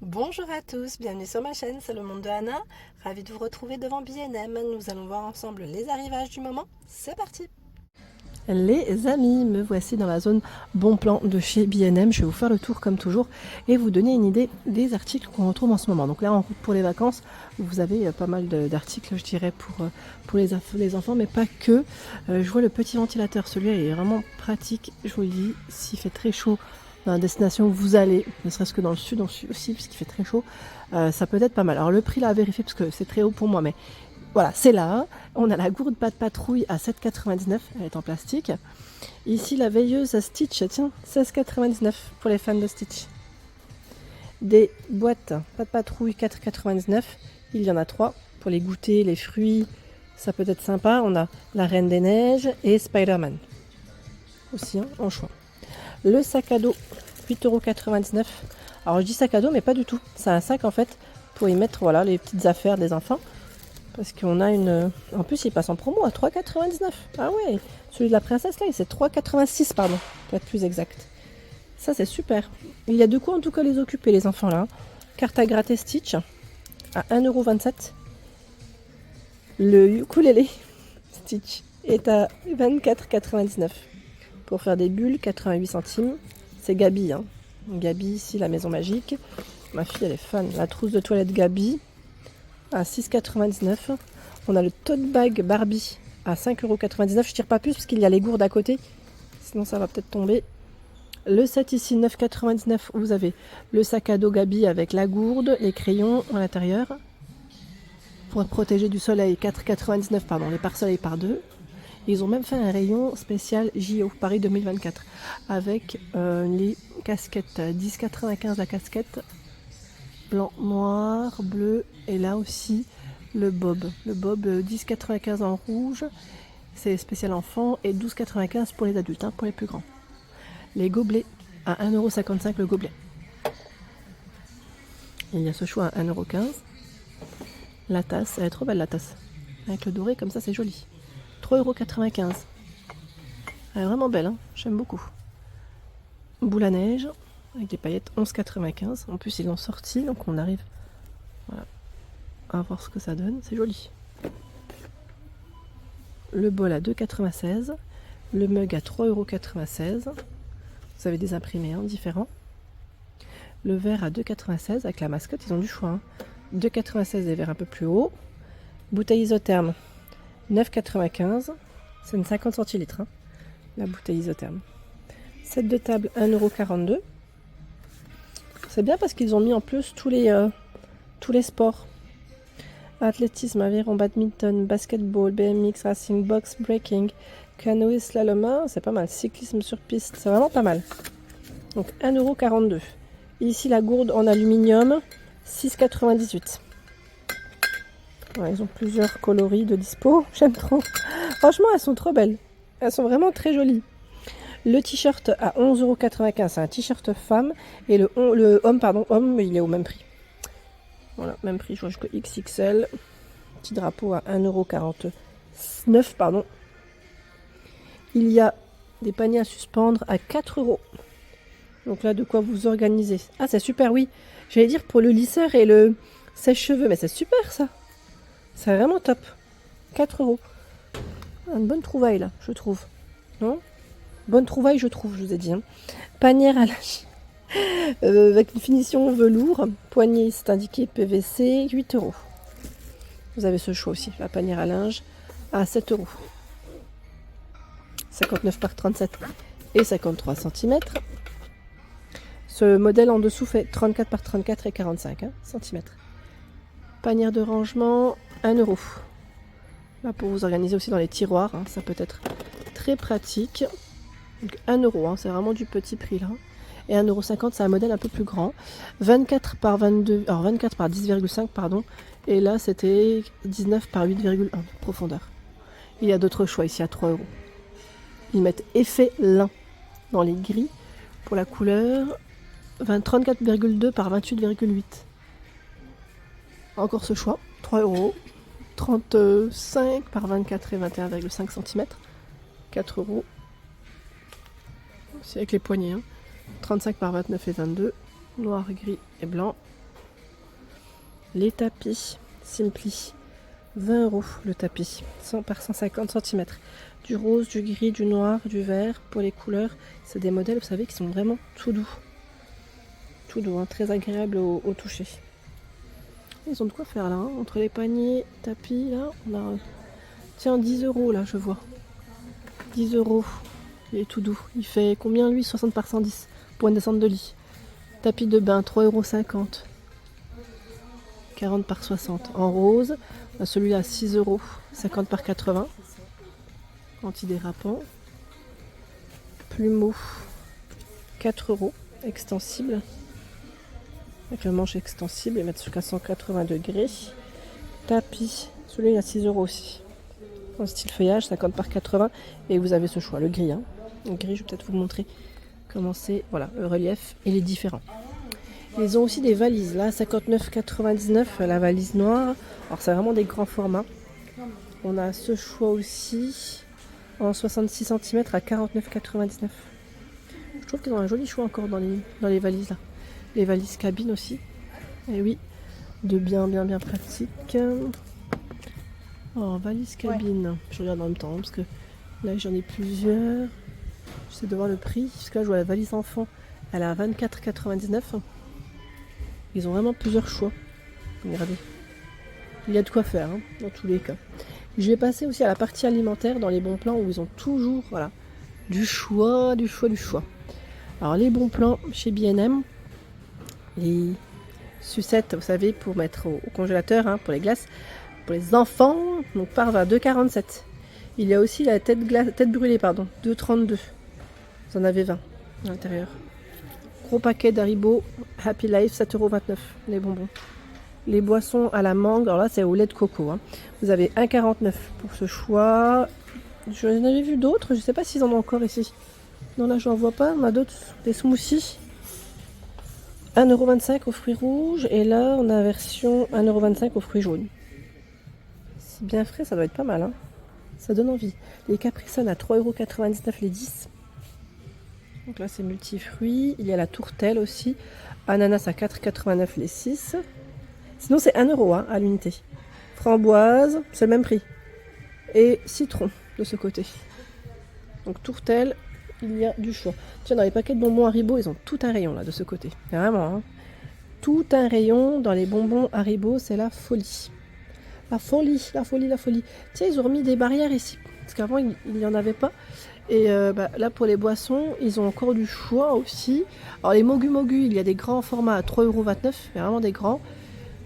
Bonjour à tous, bienvenue sur ma chaîne, c'est le monde de Anna. Ravie de vous retrouver devant B&M. Nous allons voir ensemble les arrivages du moment. C'est parti! Les amis, me voici dans la zone bon plan de chez B&M. Je vais vous faire le tour comme toujours et vous donner une idée des articles qu'on retrouve en ce moment. Donc là, en route pour les vacances, vous avez pas mal d'articles, je dirais, pour les enfants, mais pas que. Je vois le petit ventilateur, celui-là il est vraiment pratique. Je vous le dis, s'il fait très chaud dans la destination où vous allez, ne serait-ce que dans le sud aussi, puisqu'il fait très chaud, ça peut être pas mal. Alors le prix là à vérifier, parce que c'est très haut pour moi, mais voilà, c'est là. On a la gourde pas de patrouille à 7,99, elle est en plastique. Ici, la veilleuse à Stitch, tiens, 16,99 pour les fans de Stitch. Des boîtes pas de patrouille, 4,99. Il y en a 3 pour les goûters, les fruits. Ça peut être sympa. On a la Reine des Neiges et Spider-Man. Aussi, hein, en choix. Le sac à dos, 8,99 €. Alors, je dis sac à dos, mais pas du tout. C'est un sac, en fait, pour y mettre voilà, les petites affaires des enfants. Parce qu'on a une... En plus, il passe en promo à 3,99 €. Ah ouais, celui de la princesse, là, c'est 3,86 €, pardon, pour être plus exact. Ça, c'est super. Il y a de quoi, en tout cas, les occuper, les enfants, là. Carte à gratter Stitch, à 1,27 €. Le ukulélé Stitch est à 24,99 €. Pour faire des bulles, 88 centimes. C'est Gabi, hein. Gabi, ici, la maison magique. Ma fille, elle est fan. La trousse de toilette Gabi, à 6,99 €. On a le tote bag Barbie à 5,99 €. Je tire pas plus parce qu'il y a les gourdes à côté. Sinon ça va peut-être tomber. Le set ici, 9,99 €. Vous avez le sac à dos Gabi avec la gourde, les crayons à l'intérieur. Pour être protégé du soleil, 4,99 €, pardon, les pare-soleil par 2. Ils ont même fait un rayon spécial JO Paris 2024 avec les casquettes, 10,95 € la casquette. Blanc, noir, bleu, et là aussi le bob 10,95 € en rouge, c'est spécial enfant, et 12,95 € pour les adultes, hein, pour les plus grands. Les gobelets à 1,55 € le gobelet. Il y a ce choix à 1,15 €. La tasse, elle est trop belle, la tasse, avec le doré comme ça, c'est joli. 3,95 €. Elle est vraiment belle, hein, j'aime beaucoup. Boule à neige avec des paillettes, 11,95 €. En plus ils l'ont sorti, donc on arrive, voilà, à voir ce que ça donne, c'est joli. Le bol à 2,96 €, le mug à 3,96 €. Vous avez des imprimés, hein, différents. Le verre à 2,96 € avec la mascotte, ils ont du choix, hein. 2,96 € des verres un peu plus haut. Bouteille isotherme, 9,95 €. C'est une 50 centilitres, hein, la bouteille isotherme. Set de table, 1,42 €. C'est bien parce qu'ils ont mis en plus tous les sports. Athlétisme, aviron, badminton, basketball, BMX, racing, box, breaking, canoë, slalom, c'est pas mal. Cyclisme sur piste, c'est vraiment pas mal. Donc 1,42 €. Ici la gourde en aluminium, 6,98 €. Ouais, ils ont plusieurs coloris de dispo, j'aime trop. Franchement, elles sont trop belles. Elles sont vraiment très jolies. Le t-shirt à 11,95 €, c'est un t-shirt femme. Et le homme, il est au même prix. Voilà, même prix, je vois jusqu'au XXL. Petit drapeau à 1,49 €, pardon. Il y a des paniers à suspendre à 4 €. Donc là, de quoi vous organiser. Ah, c'est super, oui. J'allais dire pour le lisseur et le sèche-cheveux, mais c'est super ça. C'est vraiment top. 4 €. Une bonne trouvaille là, je trouve. Non ? Bonne trouvaille, je trouve, je vous ai dit, hein. Panière à linge. Avec une finition velours. Poignée, c'est indiqué PVC, 8 €. Vous avez ce choix aussi, la panière à linge à 7 €. 59 par 37 et 53 cm. Ce modèle en dessous fait 34 par 34 et 45 cm. Panière de rangement, 1 €. Là, pour vous organiser aussi dans les tiroirs, hein, ça peut être très pratique. Donc 1 €, hein, c'est vraiment du petit prix là. Et 1,50 €, c'est un modèle un peu plus grand. 24 par 22, alors 24 par 10,5, pardon. Et là, c'était 19 par 8,1 profondeur. Il y a d'autres choix ici à 3 €. Ils mettent effet lin dans les gris pour la couleur. 34,2 par 28,8. Encore ce choix, 3 €. 35 par 24 et 21,5 cm. 4 €. C'est avec les poignées, hein. 35 par 29 et 22. Noir, gris et blanc. Les tapis Simply, 20 € le tapis, 100 par 150 cm. Du rose, du gris, du noir, du vert pour les couleurs. C'est des modèles, vous savez, qui sont vraiment tout doux. Tout doux, hein, très agréable au toucher. Ils ont de quoi faire là, hein, entre les paniers, tapis, là, on a... Tiens, 10 € là, je vois. 10 €. Il est tout doux. Il fait combien lui? 60 par 110 pour une descente de lit. Tapis de bain, 3,50 €. 40 par 60. En rose, celui-là 6 €, 50 par 80. Antidérapant. Plumeau, 4 €, extensible. Avec le manche extensible et mettre jusqu'à 180 degrés. Tapis, celui-là il a 6 € aussi. En style feuillage, 50 par 80. Et vous avez ce choix, le gris. Hein. Le gris, je vais peut-être vous montrer comment c'est. Voilà, le relief, il est différent. Ils ont aussi des valises, là, 59,99 € la valise noire. Alors, c'est vraiment des grands formats. On a ce choix aussi, en 66 cm à 49,99 €. Je trouve qu'ils ont un joli choix encore dans les valises, là. Les valises cabine aussi. Et oui, de bien pratique. Oh, valise cabine. Ouais. Je regarde en même temps, parce que là, j'en ai plusieurs. J'essaie de voir le prix, parce que là, je vois la valise enfant. Elle est à 24,99 €. Ils ont vraiment plusieurs choix. Regardez. Il y a de quoi faire, hein, dans tous les cas. Je vais passer aussi à la partie alimentaire dans les bons plans où ils ont toujours voilà, du choix. Alors les bons plans chez B&M, les sucettes, vous savez, pour mettre au congélateur, hein, pour les glaces, pour les enfants, donc part à 2,47 €. Il y a aussi la tête brûlée, 2,32 €. Vous en avez 20 à l'intérieur. Gros paquet d'Haribo Happy Life, 7,29 €, les bonbons. Les boissons à la mangue, alors là c'est au lait de coco. Hein. Vous avez 1,49 € pour ce choix. Je en avais vu d'autres, je ne sais pas s'ils en ont encore ici. Non, là j'en vois pas, on a d'autres, des smoothies. 1,25 € aux fruits rouges, et là on a la version 1,25 € aux fruits jaunes. C'est bien frais, ça doit être pas mal. Hein. Ça donne envie. Les Capri Sun à 3,99 € les 10. Donc là c'est multifruits. Il y a la tourtelle aussi. Ananas à 4,89 € les 6. Sinon c'est 1 € hein, à l'unité. Framboise, c'est le même prix. Et citron de ce côté. Donc tourtelle, il y a du choix. Tiens, dans les paquets de bonbons Haribo, ils ont tout un rayon là de ce côté. Vraiment, hein. Tout un rayon dans les bonbons Haribo, c'est la folie. La folie. Tiens, ils ont remis des barrières ici. Parce qu'avant, il n'y en avait pas. Et là, pour les boissons, ils ont encore du choix aussi. Alors, les Mogu Mogu, il y a des grands formats à 3,29 €. Mais vraiment des grands.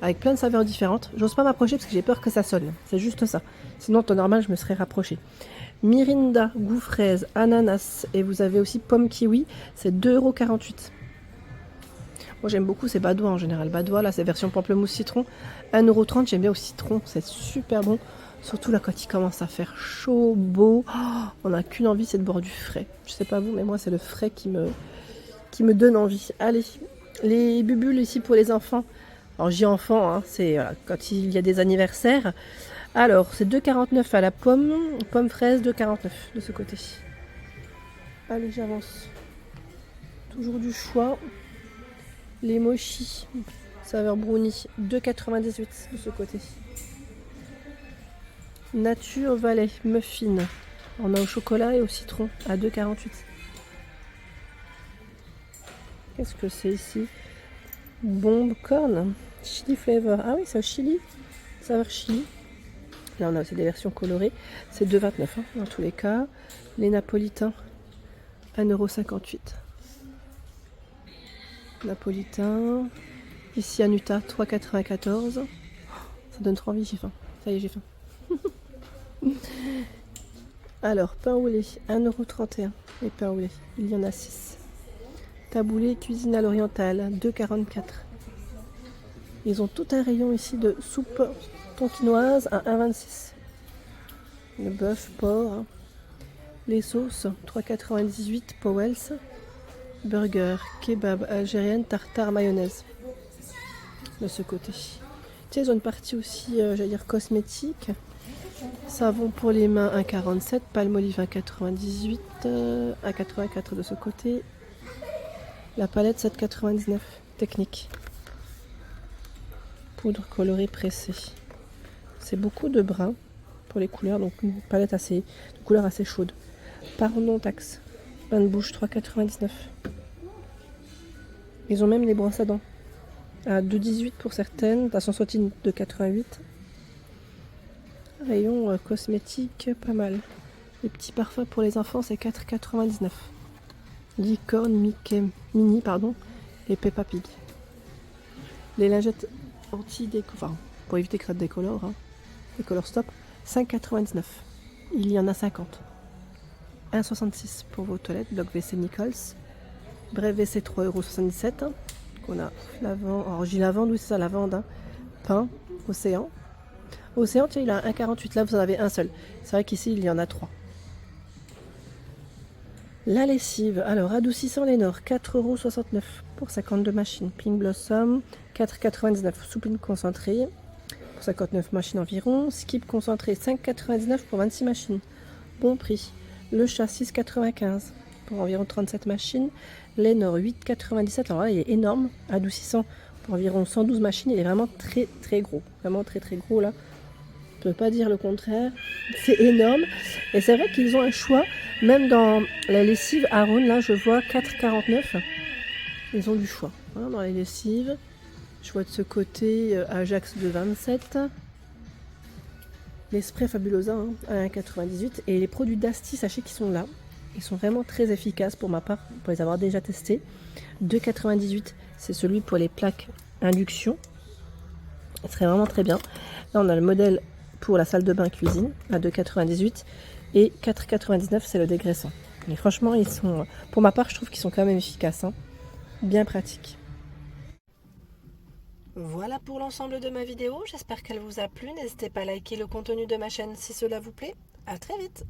Avec plein de saveurs différentes. J'ose pas m'approcher parce que j'ai peur que ça sonne. C'est juste ça. Sinon, en temps normal, je me serais rapprochée. Mirinda, goût fraise, ananas. Et vous avez aussi pomme kiwi. C'est 2,48 €. Moi, j'aime beaucoup ces badois en général. Badois, là, c'est version pamplemousse citron. 1,30 €. J'aime bien au citron. C'est super bon. Surtout là, quand il commence à faire chaud, beau. Oh, on n'a qu'une envie, c'est de boire du frais. Je sais pas vous, mais moi, c'est le frais qui me donne envie. Allez, les bubules ici pour les enfants. Alors, j'ai enfant, hein, c'est voilà, quand il y a des anniversaires. Alors, c'est 2,49 € à la pomme fraise, 2,49 € de ce côté. Allez, j'avance. Toujours du choix. Les mochis, saveur brownie, 2,98 € de ce côté. Nature Valley, muffin. On a au chocolat et au citron à 2,48 €. Qu'est-ce que c'est ici? Bombe corn, chili flavor. Ah oui, c'est au chili, saveur chili. Là, on a aussi des versions colorées. C'est 2,29 € hein, dans tous les cas. Les napolitains, 1,58 €. Napolitain. Ici à Nuta, 3,94 €. Ça donne trop envie, j'ai faim. Ça y est, j'ai faim. Alors, pain au lait, 1,31 € les pains au lait. Il y en a 6. Taboulé cuisine à l'orientale, 2,44 €. Ils ont tout un rayon ici de soupe tonkinoise à 1,26 €. Le bœuf, porc. Hein. Les sauces, 3,98 € Powell's. Burger, kebab, algérienne, tartare, mayonnaise. De ce côté. Tiens, ils ont une partie aussi, j'allais dire, cosmétique. Savon pour les mains, 1,47 €. Palmolive, 1,98 €. 1,84 € de ce côté. La palette, 7,99 € technique. poudre colorée pressée. C'est beaucoup de brun pour les couleurs, donc une palette de couleurs assez chaude. Par non taxe. Bain de bouche 3,99. Ils ont même les brosses à dents à 2,18 pour certaines, la Sensodyne de 88. Rayon cosmétique, pas mal. Les petits parfums pour les enfants, c'est 4,99. Licorne, Mickey, Mini, et Peppa Pig. Les lingettes anti-déco, pour éviter que ça décolore, décolore stop, 5,99. Il y en a 50. 1,66 pour vos toilettes, bloc WC Nichols. Bref WC 3,77 €. On a lavande, alors j'ai lavande, oui c'est ça, lavande, pain, océan. Océan, tiens, il a 1,48, là vous en avez un seul. C'est vrai qu'ici il y en a 3. La lessive, alors adoucissant Lénore, 4,69 € pour 52 machines. Pink Blossom, 4,99 € soupline concentrée pour 59 machines environ. Skip concentré, 5,99 € pour 26 machines. Bon prix. Le chat, 6,95 € pour environ 37 machines. Lénore, 8,97 €. Alors là, il est énorme. Adoucissant pour environ 112 machines. Il est vraiment très très gros. Vraiment très très gros là. Je ne peux pas dire le contraire. C'est énorme. Et c'est vrai qu'ils ont un choix. Même dans la lessive Aron, là, je vois 4,49 €. Ils ont du choix. Hein, dans les lessives. Je vois de ce côté Ajax de 27. Les sprays Fabulosa à 1,98 €. Et les produits d'Asti, sachez qu'ils sont là. Ils sont vraiment très efficaces pour ma part, pour les avoir déjà testés. 2,98 €, c'est celui pour les plaques induction. Il serait vraiment très bien. Là, on a le modèle pour la salle de bain cuisine à 2,98 € et 4,99 € c'est le dégraissant. Mais franchement, ils sont, pour ma part, je trouve qu'ils sont quand même efficaces, bien pratiques. Voilà pour l'ensemble de ma vidéo. J'espère qu'elle vous a plu. N'hésitez pas à liker le contenu de ma chaîne si cela vous plaît. À très vite.